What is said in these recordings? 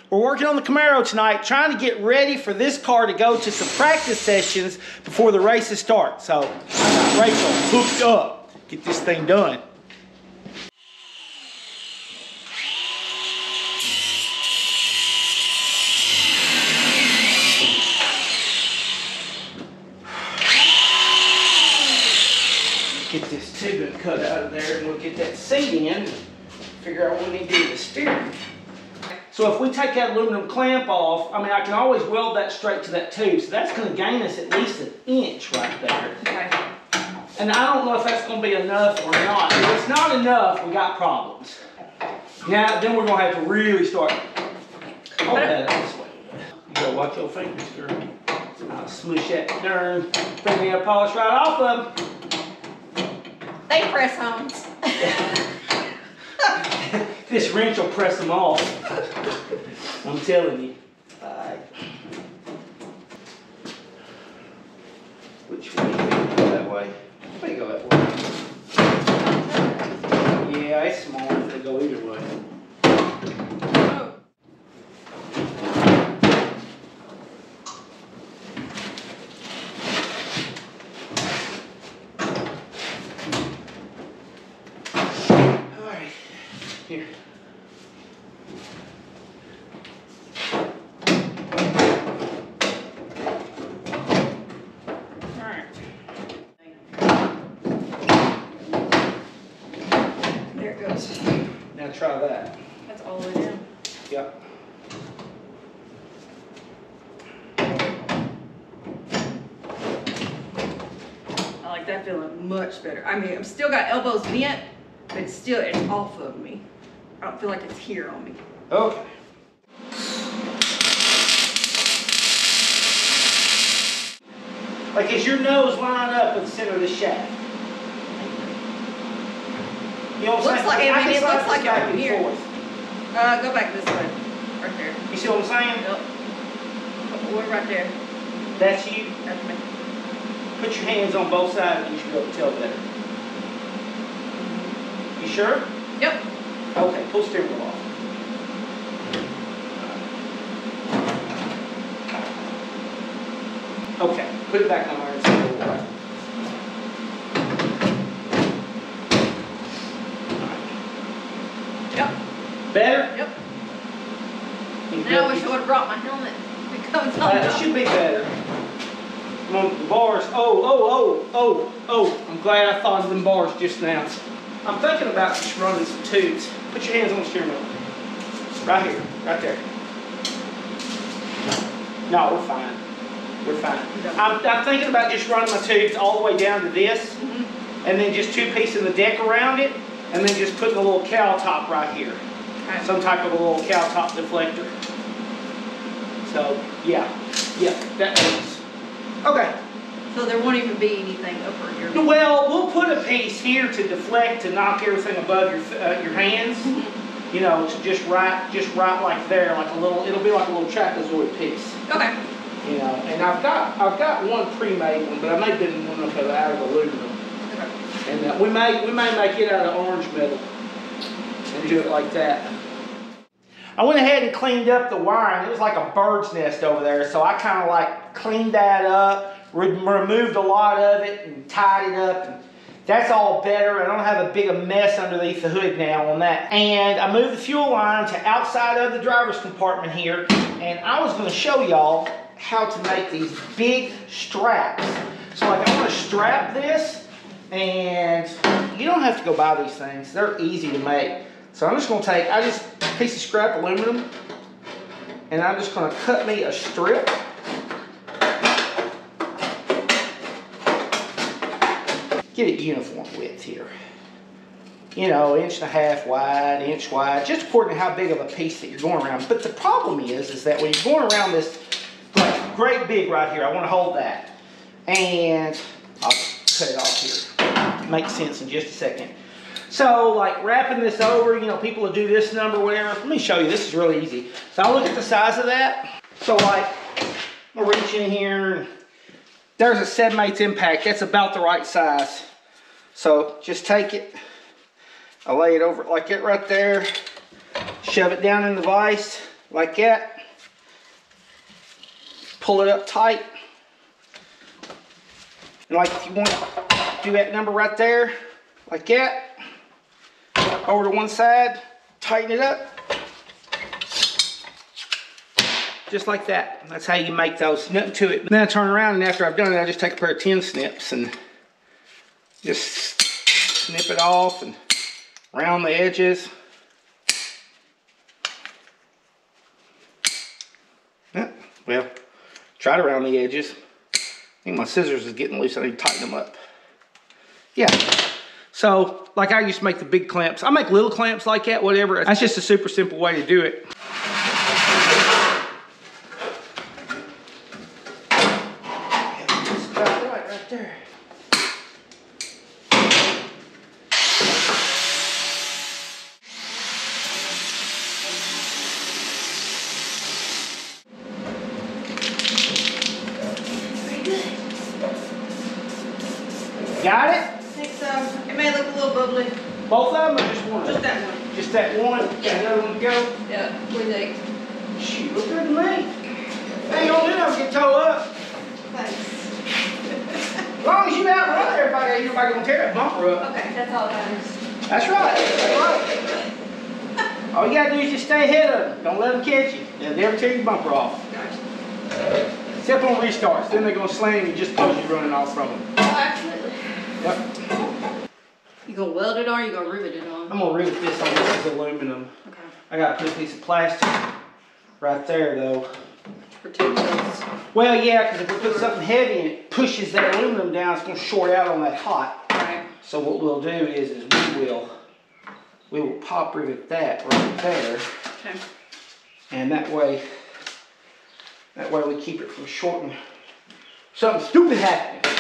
We're working on the Camaro tonight, trying to get ready for this car to go to some practice sessions before the races start. So I got Rachel hooked up. Get this thing done. Get this tubing cut out of there and we'll get that seat in and figure out what we need to do with the steering. So if we take that aluminum clamp off, I mean, I can always weld that straight to that tube. So that's going to gain us at least an inch right there. Okay. And I don't know if that's going to be enough or not. If it's not enough, we got problems. Now, then we're going to have to really start. Oh, that this way. You got to watch your fingers, girl. I'll smoosh that darn fingernail polish right off of them. They press homes. This wrench will press them off. I'm telling you. Which way? Go that way. Let me go that way. Yeah, it's small if they go either way. Here. All right. There it goes. Now try that. That's all the way down. Yep. I like that feeling much better. I mean, I've still got elbows bent, but it's off of me. I don't feel like it's here on me. Okay. Like, is your nose line up with the center of the shaft? You know what I'm saying? Looks like, I mean, it looks like back over and here. forth. Go back this way. Right there. You see what I'm saying? Yep. We're right there. That's you. That's me. Put your hands on both sides and you should be able to tell better. You sure? Yep. Okay, pull steering wheel off. Okay, put it back on there and see where we're at. Yep. Better? Yep. Now I wish I would have brought my helmet. It comes on. It should be better. Come on, the bars. Oh. I'm glad I thought of them bars just now. I'm thinking about just running some tubes. Put your hands on the steering wheel. Right here, right there. No, we're fine. We're fine. I'm thinking about just running my tubes all the way down to this, and then just two-piecing the deck around it, and then just putting a little cowl top right here. Okay. Some type of a little cowl top deflector. So, yeah, that works. Okay. So there won't even be anything up here. Well, we'll put a piece here to deflect, to knock everything above your hands. You know, to just right like there, like a little. It'll be like a little trapezoid piece. Okay. You know, and I've got one pre-made one, but I made them one up out of aluminum. Okay. And we may make it out of orange metal and do it like that. I went ahead and cleaned up the wiring. It was like a bird's nest over there, so I kind of like cleaned that up, removed a lot of it, and tied it up. And that's all better. I don't have a big mess underneath the hood now on that. And I moved the fuel line to outside of the driver's compartment here, and I was going to show y'all how to make these big straps. So like I want to strap this, and you don't have to go buy these things. They're easy to make. So I'm just going to take a piece of scrap aluminum, and I'm just going to cut me a strip. Get it uniform width here. You know, 1.5 inches wide, inch wide, just according to how big of a piece that you're going around. But the problem is that when you're going around this, like great big right here, I want to hold that. And I'll cut it off here. Makes sense in just a second. So, like wrapping this over, you know, people will do this number, whatever. Let me show you. This is really easy. So I'll look at the size of that. So, like, I'll reach in here. There's a 7/8 impact. That's about the right size. So just take it. I lay it over like that right there. Shove it down in the vise. like that. Pull it up tight. And like if you want to do that number right there, like that. Over to one side, tighten it up. Just like that. That's how you make those. Nothing to it. Then I turn around, and after I've done it, I just take a pair of tin snips and just snip it off and around the edges. Yeah, well, try to round the edges. I think my scissors is getting loose. I need to tighten them up. Yeah. So, like I used to make the big clamps. I make little clamps like that, whatever. That's just a super simple way to do it. That's about right there. Got it? I think so. It may look a little bubbly. Both of them or just one? Just that one. Just that one? Got another one to go? Yeah, what do you think? Shoot, look good to me. Hang on, then I'll get towed up. Thanks. As long as you out run everybody gonna tear that bumper up. Okay, that's all that matters. That's right. That's right. All you gotta do is just stay ahead of them. Don't let them catch you. They'll never tear your bumper off. Gotcha. Except on restarts. Then they're gonna slam you just because you're running off from them. Oh, absolutely. Yep. You gonna weld it on or you gonna rivet it on? I'm gonna rivet this on. This is aluminum. Okay. I gotta put a piece of plastic right there though. Protect those. Well, yeah, because if we put something heavy and it pushes that aluminum down, it's going to short out on that hot. Right. So what we'll do is we will pop rivet that right there, Okay. and that way we keep it from shorting. Something stupid happening,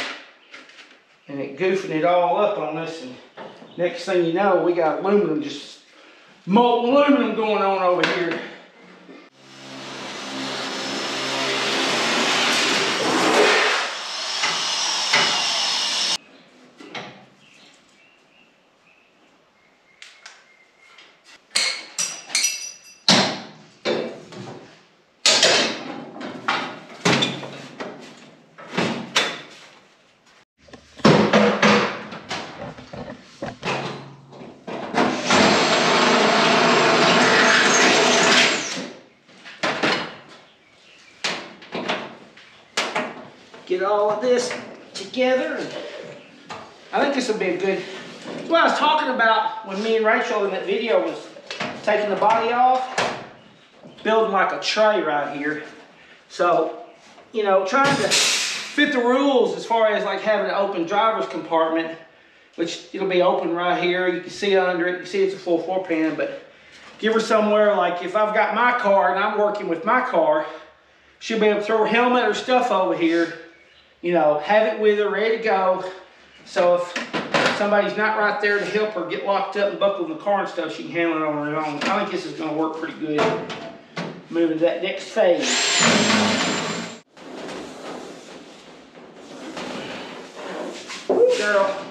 and it goofing it all up on us. And next thing you know, we got aluminum, just molten aluminum going on over here. Get all of this together. And I think this will be a good, that's what I was talking about when me and Rachel in that video was taking the body off, building like a tray right here. So, you know, trying to fit the rules as far as like having an open driver's compartment, which it'll be open right here. You can see under it, you can see it's a full floor pan, but give her somewhere like if I've got my car and I'm working with my car, she'll be able to throw her helmet or stuff over here. You know, have it with her, ready to go. So if somebody's not right there to help her get locked up and buckled in the car and stuff, she can handle it on her own. I think this is going to work pretty good. Moving to that next phase. Woo, girl,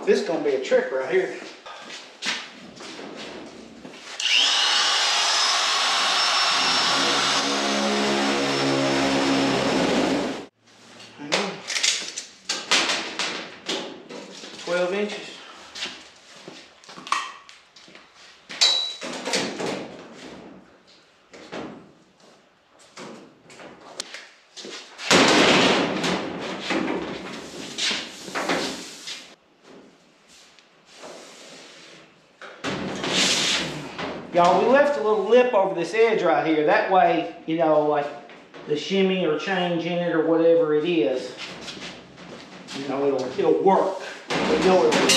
this is going to be a trick right here. Y'all, we left a little lip over this edge right here. That way, you know, like the shimmy or change in it or whatever it is, you know, it'll work. We know it'll work.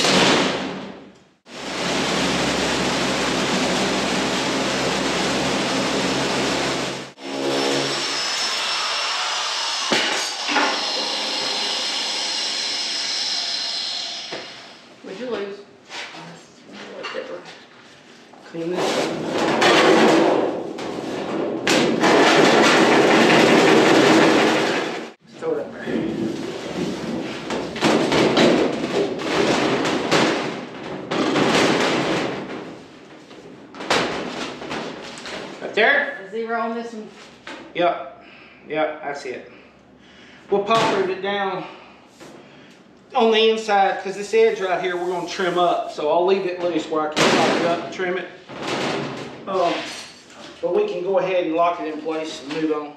What'd you lose? Clean this up. Throw it up there. a 0 on this one. Yep, that's it. We'll pop it down on the inside because this edge right here we're going to trim up. So I'll leave it loose where I can pop it up and trim it. But we can go ahead and lock it in place and move on.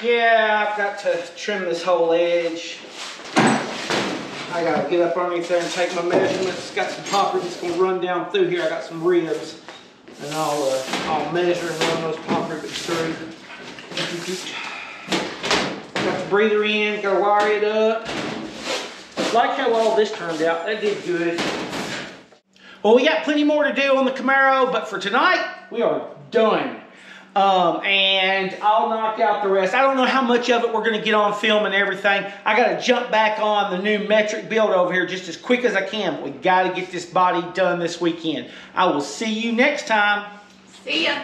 Yeah, I've got to trim this whole edge. I gotta get up underneath there and take my measurements. Got some popper that's gonna run down through here. I got some ribs, and I'll measure and run those popper rivets through. Got the breather in, gotta wire it up. Like how all this turned out. That did good. Well, we got plenty more to do on the Camaro, but for tonight, we are done. And I'll knock out the rest. I don't know how much of it we're going to get on film and everything. I got to jump back on the new metric build over here just as quick as I can. But we got to get this body done this weekend. I will see you next time. See ya.